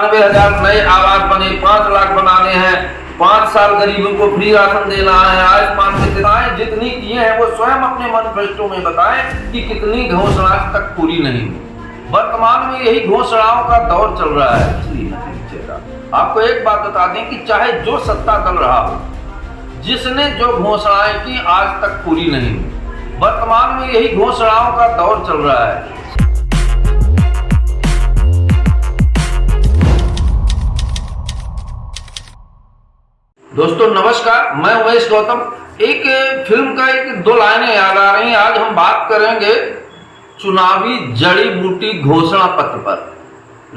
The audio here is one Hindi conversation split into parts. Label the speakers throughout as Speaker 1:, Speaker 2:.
Speaker 1: 90,000 नए आवास बने, 5 लाख बनाने हैं, 5 साल गरीबों को फ्री राशन देना है। आयुष्मान की योजनाएं जितनी की हैं वो स्वयं अपने मैनिफेस्टो में बताएं कि कितनी घोषणा तक पूरी नहीं हुई। वर्तमान में यही घोषणाओं का दौर चल रहा है। इसलिए आपको एक बात बता दें कि चाहे जो सत्ता दल रहा हो, जिसने जो घोषणाएं की आज तक पूरी नहीं हुई। वर्तमान में यही घोषणाओं का दौर चल रहा है। दोस्तों नमस्कार, मैं उमेश गौतम। एक फिल्म का दो लाइनें याद आ रही हैं। आज हम बात करेंगे चुनावी जड़ी बूटी घोषणा पत्र पर।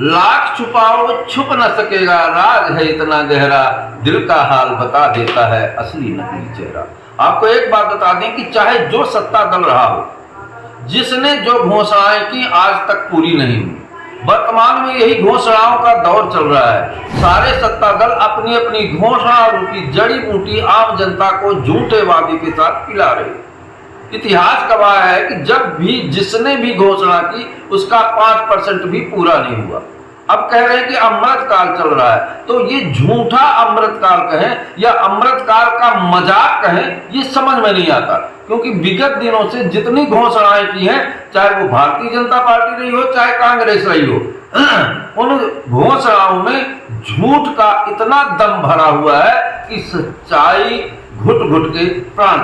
Speaker 1: लाख छुपाओ छुप न सकेगा, राज है इतना गहरा, दिल का हाल बता देता है असली नकली चेहरा। आपको एक बात बता दें कि चाहे जो सत्ता दल रहा हो, जिसने जो घोषणाएं की आज तक पूरी नहीं हुई। वर्तमान में यही घोषणाओं का दौर चल रहा है। सारे सत्ता दल अपनी अपनी घोषणा रूपी जड़ी बूटी आम जनता को झूठे वादे के साथ पिला रहे। इतिहास गवाह है कि जब भी जिसने भी घोषणा की उसका 5% भी पूरा नहीं हुआ। अब कह रहे हैं कि अमृत काल चल रहा है, तो ये झूठा अमृत काल कहें या अमृत काल का मजाक कहें, ये समझ में नहीं आता। क्योंकि विगत दिनों से जितनी घोषणाएं की हैं, चाहे वो भारतीय जनता पार्टी रही हो चाहे कांग्रेस रही हो, उन घोषणाओं में झूठ का इतना दम भरा हुआ है कि सच्चाई घुट घुट के प्राण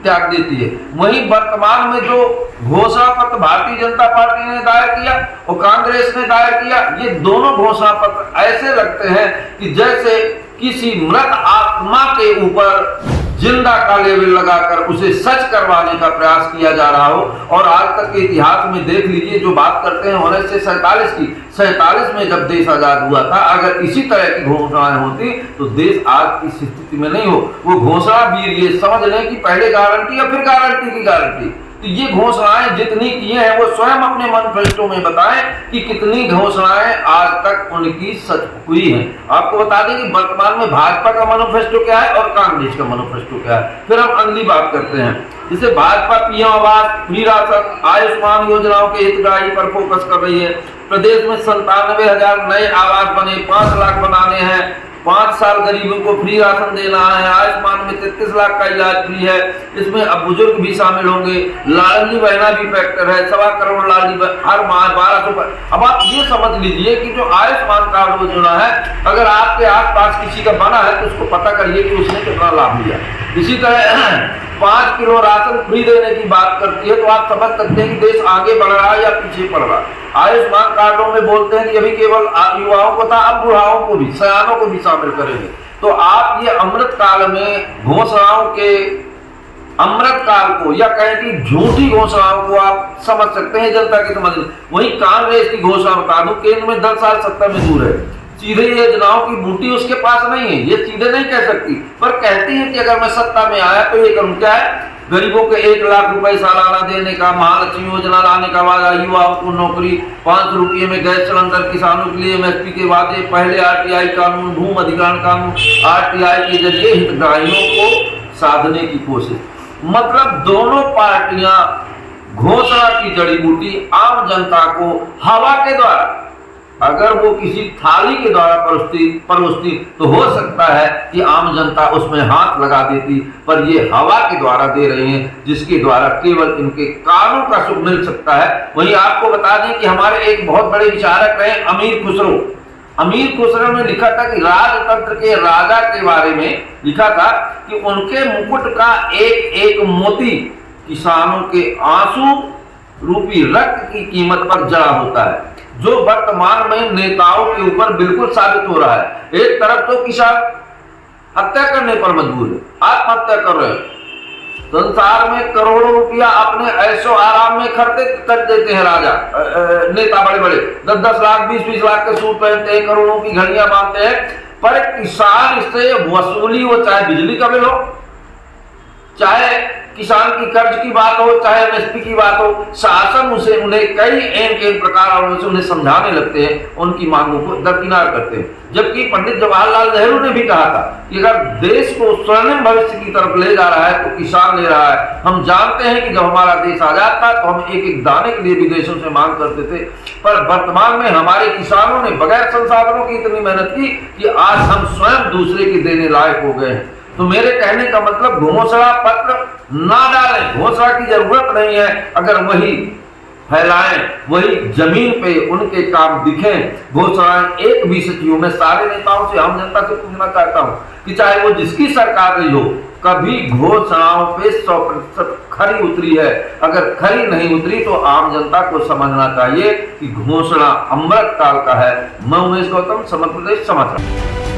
Speaker 1: त्याग देती है। वहीं वर्तमान में जो घोषणा पत्र भारतीय जनता पार्टी ने दायर किया और कांग्रेस ने दायर किया, ये दोनों घोषणा पत्र ऐसे लगते हैं कि जैसे किसी मृत आत्मा के ऊपर जिंदा का लेबल लगाकर उसे सच करवाने का प्रयास किया जा रहा हो। और आज तक के इतिहास में देख लीजिए, जो बात करते हैं 1947 की, 47 में जब देश आजाद हुआ था, अगर इसी तरह की घोषणाएं होती तो देश आज की स्थिति में नहीं हो। वो घोषणा भी ये समझ लें कि पहले गारंटी या फिर गारंटी की गारंटी। तो ये घोषणाएं जितनी की हैं वो स्वयं अपने मैनिफेस्टो में बताएं कि कितनी घोषणाएं आज तक उनकी सच हुई हैं। आपको बता दें कि वर्तमान में भाजपा का मैनिफेस्टो क्या है और कांग्रेस का मैनिफेस्टो क्या है। फिर हम अगली बात करते हैं। जिसे भाजपा पीएम आवास, फ्री राशन, आयुष्मान योजनाओं के हितग्राही पर फोकस कर रही है। प्रदेश में 97,000 नए आवास बने, 5 लाख बनाने हैं, 5 साल गरीबों को फ्री राशन देना है। आयुष्मान में 33 लाख का इलाज फ्री है। इसमें अब बुजुर्ग भी शामिल होंगे। लाडली बहना भी फैक्टर है, 1.25 करोड़ लाडली हर माह 1200। अब आप ये समझ लीजिए कि जो आयुष्मान कार्ड योजना है, अगर आपके आसपास किसी का बना है तो उसको पता करिए कि उसने कितना लाभ लिया। इसी तरह 5 किलो राशन फ्री देने की बात करती है तो आप समझ सकते हैं कि देश आगे बढ़ रहा है या पीछे पड़ रहा है। आयुष्मान कार्डों में बोलते हैं कि अभी केवल युवाओं को था, अब बुढ़ाओं को भी, सयानों को भी शामिल करेंगे। तो आप ये अमृत काल में घोषणाओं के अमृत काल को या कहें कि झूठी घोषणाओं को आप समझ सकते हैं, जनता की समझ। वहीं कांग्रेस की घोषणा बता दूं, केंद्र में 10 साल सत्ता में दूर है, सीधे योजनाओं की बूटी उसके पास नहीं है। ये सीधे नहीं कह सकती, पर कहती है कि अगर मैं सत्ता में आया तो ये करूं। क्या है? गरीबों को 1 लाख रुपए सालाना देने का, महालक्ष्मी योजना लाने का वादा, युवाओं को नौकरी, 500 रुपये में गैस सिलेंडर, किसानों के लिए एमएसपी के वादे, पहले आरटीआई कानून, भूमि अधिग्रहण कानून, आरटीआई के जरिए हितग्राहियों को साधने की कोशिश। मतलब दोनों पार्टियां घोषणा की जड़ी बूटी आम जनता को हवा के द्वारा, अगर वो किसी थाली के द्वारा परोसती तो हो सकता है कि आम जनता उसमें हाथ लगा देती, पर ये हवा के द्वारा दे रहे हैं, जिसके द्वारा केवल इनके कानों का सुख मिल सकता है। वहीं आपको बता दें कि हमारे एक बहुत बड़े विचारक रहे अमीर खुसरो ने लिखा था कि राजतंत्र के राजा के बारे में लिखा था कि उनके मुकुट का एक एक मोती किसानों के आंसू रूपी रक्त की कीमत पर जड़ा होता है, जो वर्तमान में नेताओं के ऊपर बिल्कुल साबित हो रहा है। एक तरफ तो किसान हत्या करने पर मजबूर है, आत्महत्या कर रहे हैं। संसार में करोड़ों रुपया अपने ऐशो आराम में खर्च कर देते हैं राजा नेता, बड़े बड़े 10-10 लाख 20-20 लाख के सूट पहनते हैं, करोड़ों की घड़ियां बांधते हैं, पर किसान से वसूली, वो चाहे बिजली का बिल हो, चाहे किसान की कर्ज की बात हो, चाहे एमएसपी की बात हो, शासन उन्हें कई एन प्रकार से उन्हें समझाने लगते हैं, उनकी मांगों को दरकिनार करते हैं। जबकि पंडित जवाहरलाल नेहरू ने भी कहा था कि अगर देश को स्वर्णिम भविष्य की तरफ ले जा रहा है तो किसान ले रहा है। हम जानते हैं कि जब हमारा देश आजाद था तो हम एक एक दाने के लिए विदेशों से मांग करते थे, पर वर्तमान में हमारे किसानों ने बगैर संसाधनों की इतनी मेहनत की कि आज हम स्वयं दूसरे के देने लायक हो गए हैं। तो मेरे कहने का मतलब घोषणा पत्र ना डालें, घोषणा की जरूरत नहीं है। अगर वही फैलाएं, वही जमीन पे उनके काम दिखें। घोषणाएं एक भी सचिव में सारे नेताओं से, आम जनता से पूछना चाहता हूं कि चाहे वो जिसकी सरकार रही हो, कभी घोषणाओं पे 100% खरी उतरी है? अगर खरी नहीं उतरी तो आम जनता को समझना चाहिए कि घोषणा अमृत काल का है। मैं उमेश गौतम, समग्र प्रदेश समाचार।